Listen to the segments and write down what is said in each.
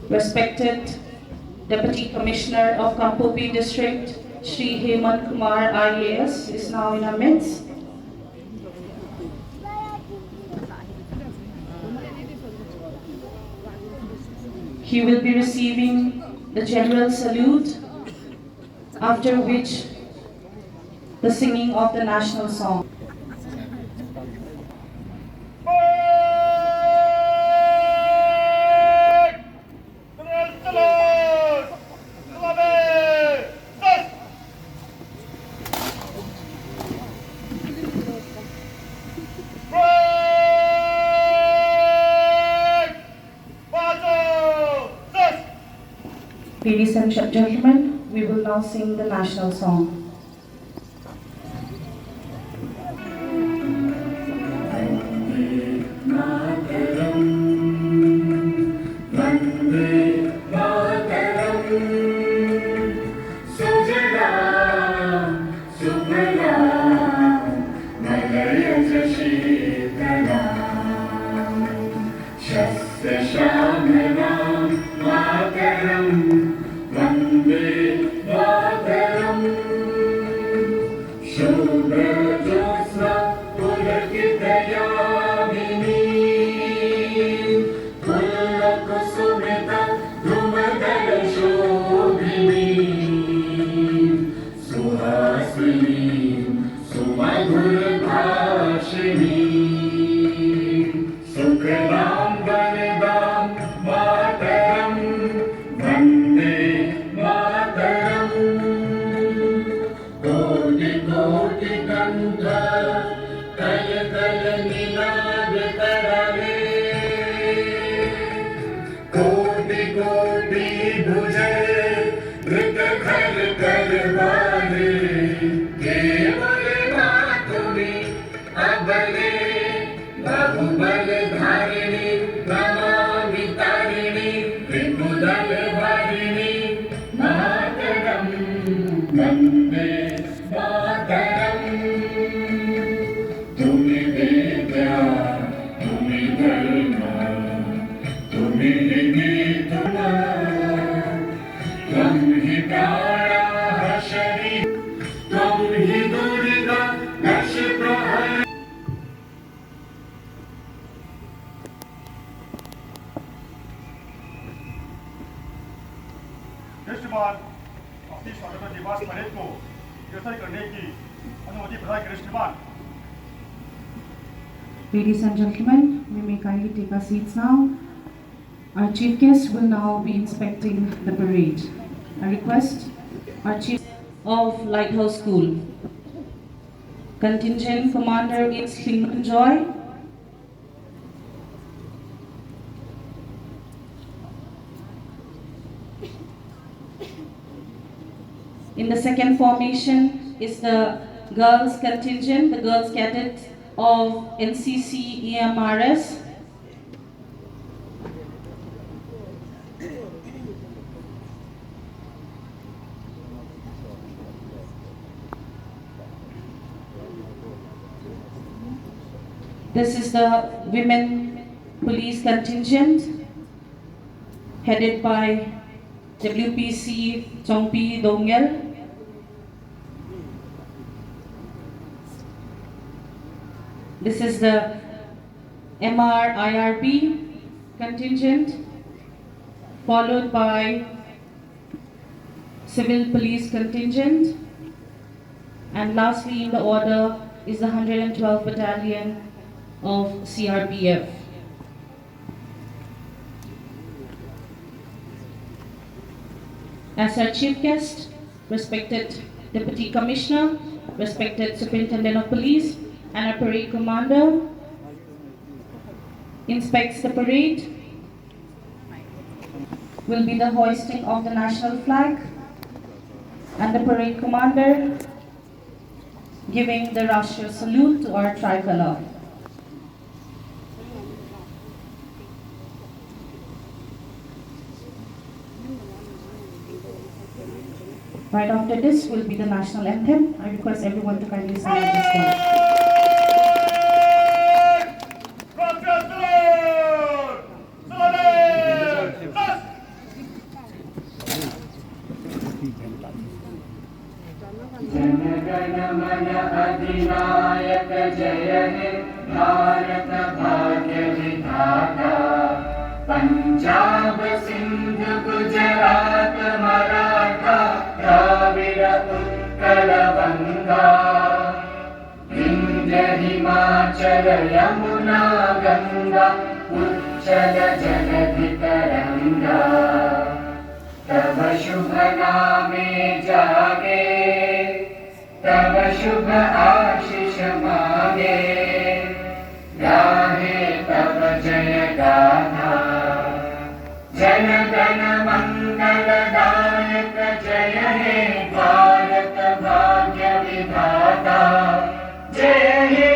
Respected Deputy Commissioner of Kampopi District, Shri Hemant Kumar IAS, is now in our midst. He will be receiving the general salute, after which the singing of the national song. Ladies and gentlemen, we will now sing the national song. Ladies and gentlemen, we may kindly take our seats now. Our chief guest will now be inspecting the parade. I request our chief of Lighthouse School, Contingent Commander is Klingon Joy. In the second formation is the girls contingent, the girls cadet of NCC EMRS. This is the women police contingent headed by WPC Chongpi Dongel. This is the MRIRB contingent, followed by Civil Police contingent, and lastly in the order is the 112th Battalion of CRPF. As our chief guest, respected Deputy Commissioner, respected Superintendent of Police, and our parade commander inspects the parade, will be the hoisting of the national flag and the parade commander giving the Rashtriya salute to our tricolor. Right after this will be the national anthem. I request everyone to kindly stand at this point. अधिनायक जय हे भारत भाग्य विधाता। पंजाब सिंध गुजरात मराठा द्राविड़ उत्कल गंगा। विंध्य हिमाचल यमुना गंगा उच्चल जलधि तरंगा। तब शुभ नामे जागे तब शुभ आशीष मांगे। गाहे तब जय गाथा जन गण मंगल दायक जय हे भारत भाग्य विधाता। जय हे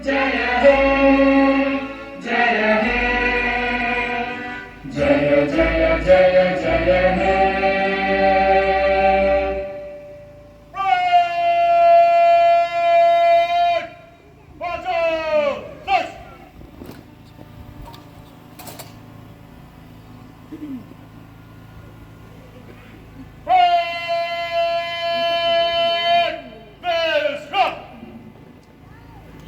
जय हे जय हे जय जय जय जय हे।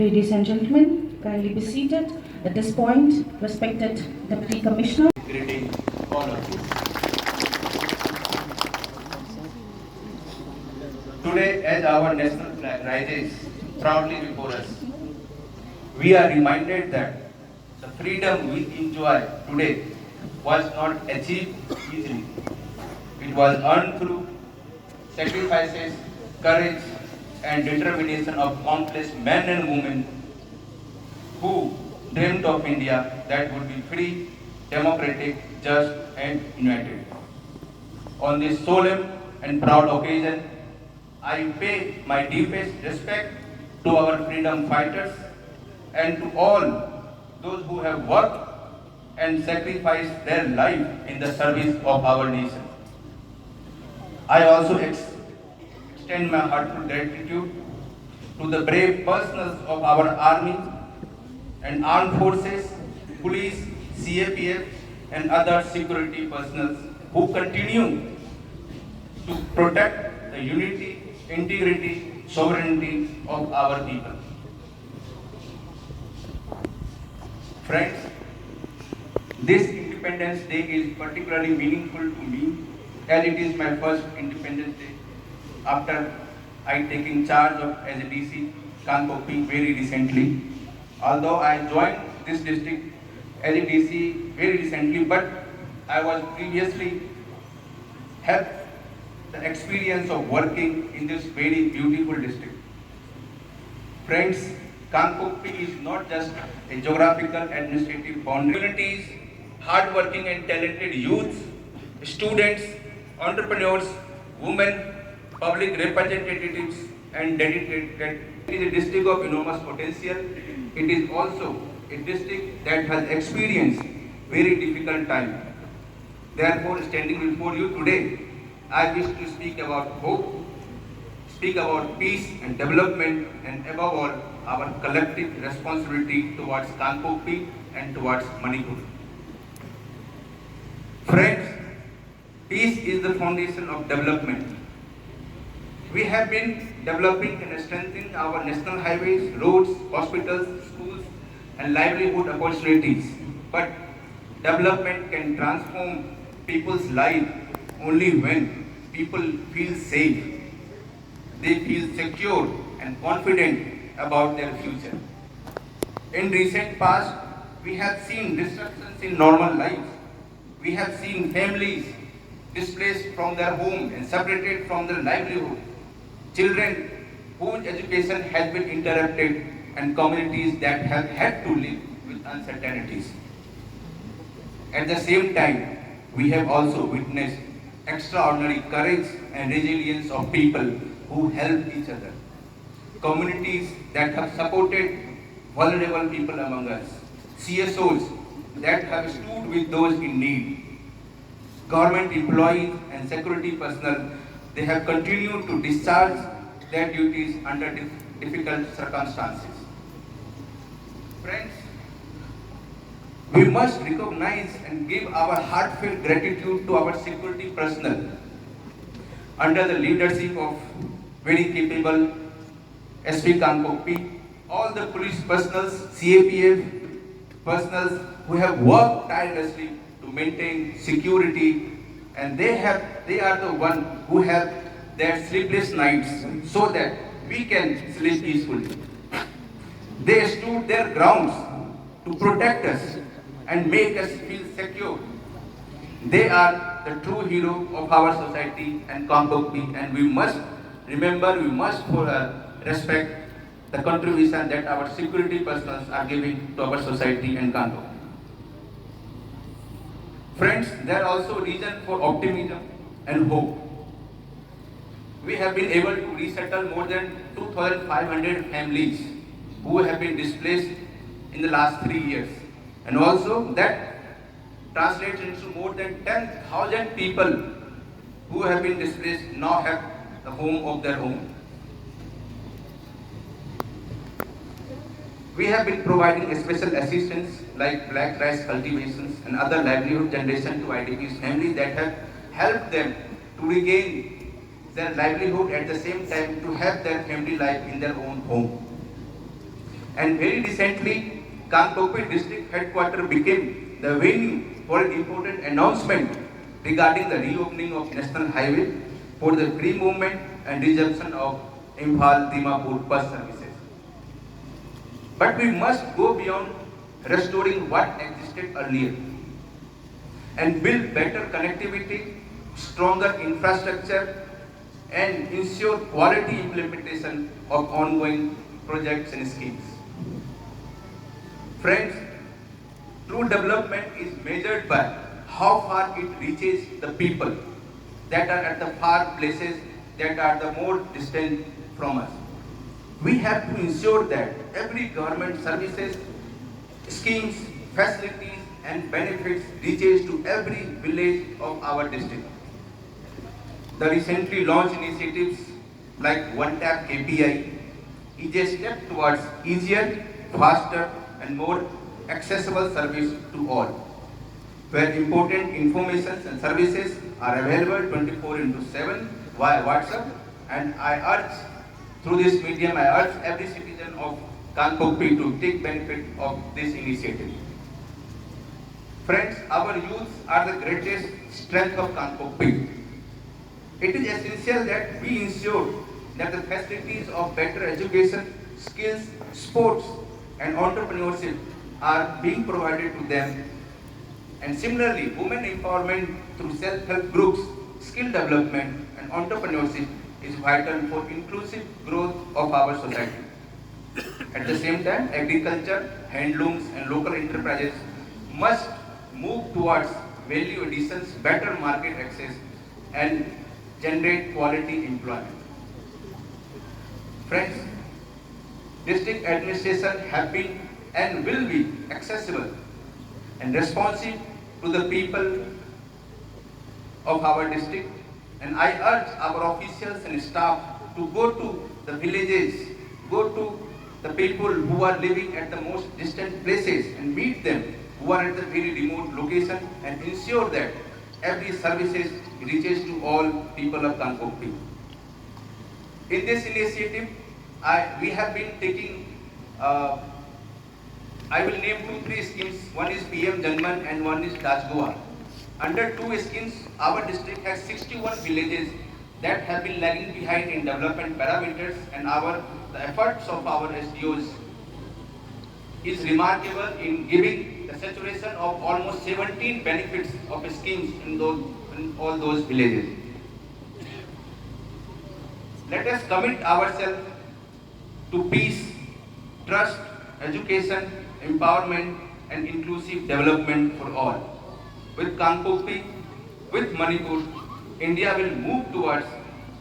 Ladies and gentlemen, kindly be seated. At this point, respected Deputy Commissioner. Greeting all of you. Today, as our national flag rises proudly before us, we are reminded that the freedom we enjoy today was not achieved easily. It was earned through sacrifices, courage, and determination of countless men and women who dreamed of India that would be free, democratic, just, and united. On this solemn and proud occasion, I pay my deepest respect to our freedom fighters and to all those who have worked and sacrificed their life in the service of our nation. I also extend my heartfelt gratitude to the brave personnel of our army and armed forces, police, CAPF, and other security personnel who continue to protect the unity, integrity, sovereignty of our people. Friends, this Independence Day is particularly meaningful to me as it is my first Independence Day after I taking charge of as a DC Kanpokpi very recently. Although I joined this district as a DC very recently, but I was previously had the experience of working in this very beautiful district. Friends, Kanpokpi is not just a geographical administrative boundary. Communities, hard-working and talented youths, students, entrepreneurs, women, public representatives, and dedicated. It is a district of enormous potential. It is also a district that has experienced very difficult time. Therefore, standing before you today, I wish to speak about hope, speak about peace and development, and above all, our collective responsibility towards Kanpokpi and towards Manipur. Friends, peace is the foundation of development. We have been developing and strengthening our national highways, roads, hospitals, schools, and livelihood opportunities. But development can transform people's life only when people feel safe, they feel secure and confident about their future. In recent past, we have seen disruptions in normal lives. We have seen families displaced from their home and separated from their livelihood, children whose education has been interrupted, and communities that have had to live with uncertainties. At the same time, we have also witnessed extraordinary courage and resilience of people who help each other. Communities that have supported vulnerable people among us. CSOs that have stood with those in need. Government employees and security personnel, they have continued to discharge their duties under difficult circumstances. Friends, we must recognize and give our heartfelt gratitude to our security personnel under the leadership of very capable SP Kangpokpi, all the police personals, CAPF personals who have worked tirelessly to maintain security, and they are the one who have their sleepless nights so that we can sleep peacefully. They stood their grounds to protect us and make us feel secure. They are the true hero of our society and Kangpokpi, and we must remember, we must respect the contribution that our security personnel are giving to our society and Kangpokpi. Friends, there are also reason for optimism and hope. We have been able to resettle more than 2,500 families who have been displaced in the last 3 years. And also that translates into more than 10,000 people who have been displaced now have the home of their own. We have been providing special assistance like black rice cultivations and other livelihood generation to IDPs families that have helped them to regain their livelihood at the same time to have their family life in their own home. And very recently, Kangpokpi district headquarters became the venue for an important announcement regarding the reopening of National Highway for the free movement and resumption of Imphal-Dimapur bus services. But we must go beyond restoring what existed earlier and build better connectivity, stronger infrastructure, and ensure quality implementation of ongoing projects and schemes. Friends, true development is measured by how far it reaches the people that are at the far places that are the more distant from us. We have to ensure that every government services, schemes, facilities and benefits reaches to every village of our district. The recently launched initiatives like One Tap KPI is a step towards easier, faster and more accessible service to all, where important information and services are available 24/7 via WhatsApp, and I urge, through this medium, I urge every citizen of Kangpokpi to take benefit of this initiative. Friends, our youth are the greatest strength of Kangpokpi. It is essential that we ensure that the facilities of better education, skills, sports and entrepreneurship are being provided to them. And similarly, women empowerment through self-help groups, skill development and entrepreneurship is vital for inclusive growth of our society. At the same time, agriculture, handlooms and local enterprises must move towards value additions, better market access and generate quality employment. Friends, district administration have been and will be accessible and responsive to the people of our district, and I urge our officials and staff to go to the villages, go to the people who are living at the most distant places and meet them who are at the very remote location and ensure that every services reaches to all people of Kangpokpi. In this initiative, we have been taking, I will name 2-3 schemes. One is PM Janman and one is Rajgoa. Under 2 schemes, our district has 61 villages that have been lagging behind in development parameters, and the efforts of our SDOs is remarkable in giving the saturation of almost 17 benefits of schemes in all those villages. Let us commit ourselves to peace, trust, education, empowerment and inclusive development for all. With Kangpokpi, with Manipur, India will move towards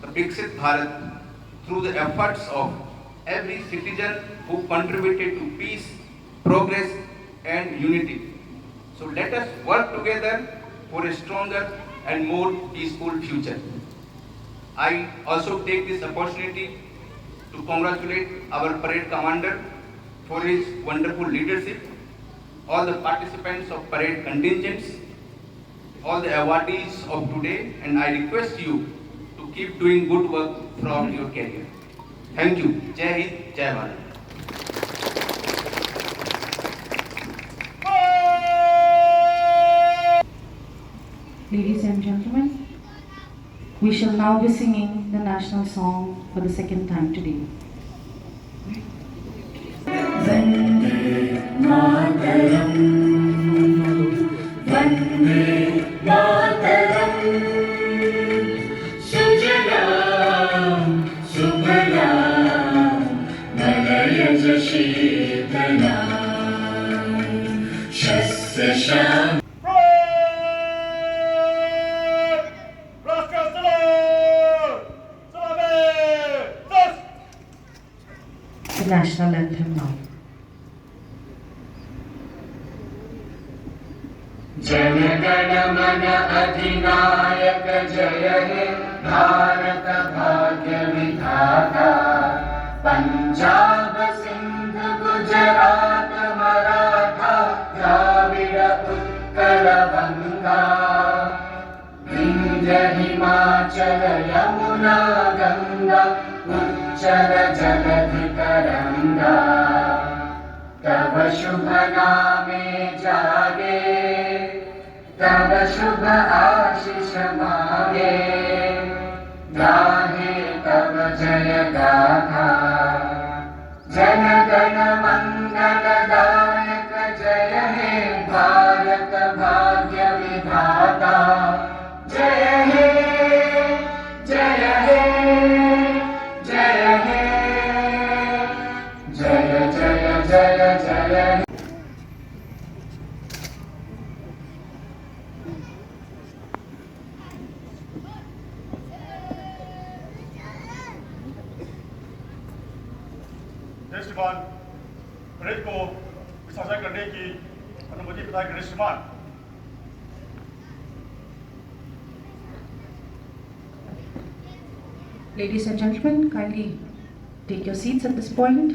the Viksit Bharat through the efforts of every citizen who contributed to peace, progress and unity. So let us work together for a stronger and more peaceful future. I also take this opportunity to congratulate our parade commander for his wonderful leadership, all the participants of parade contingents, all the awardees of today, and I request you to keep doing good work throughout your career. Thank you. जय हिंद, जय Bharat. Ladies and gentlemen, we shall now be singing the national song for the second time today. सुजलां सुफलां मलयज शीतलां शस्यश्यामलां The national anthem now. Jana Gana मन अधिनायक जय हे भारत भाग्य विधाता पंजाब सिंध गुजरात मराठा द्राविड़ उत्कल बंगा विंध्य हिमाचल यमुना गंगा उच्चल जलधि तरंगा तब शुभ नामे जागे तब शुभ आशीष मागे गाहे तब जय गाथा जन गण मंगल दायक जय हे भारत भाग्य विधाता जय हे जय हे जय हे जय जय जय जय जय श्रीमान, परेड को साझा करने की अनुमति प्रदान करें श्रीमान। Ladies and gentlemen, kindly take your seats at this point.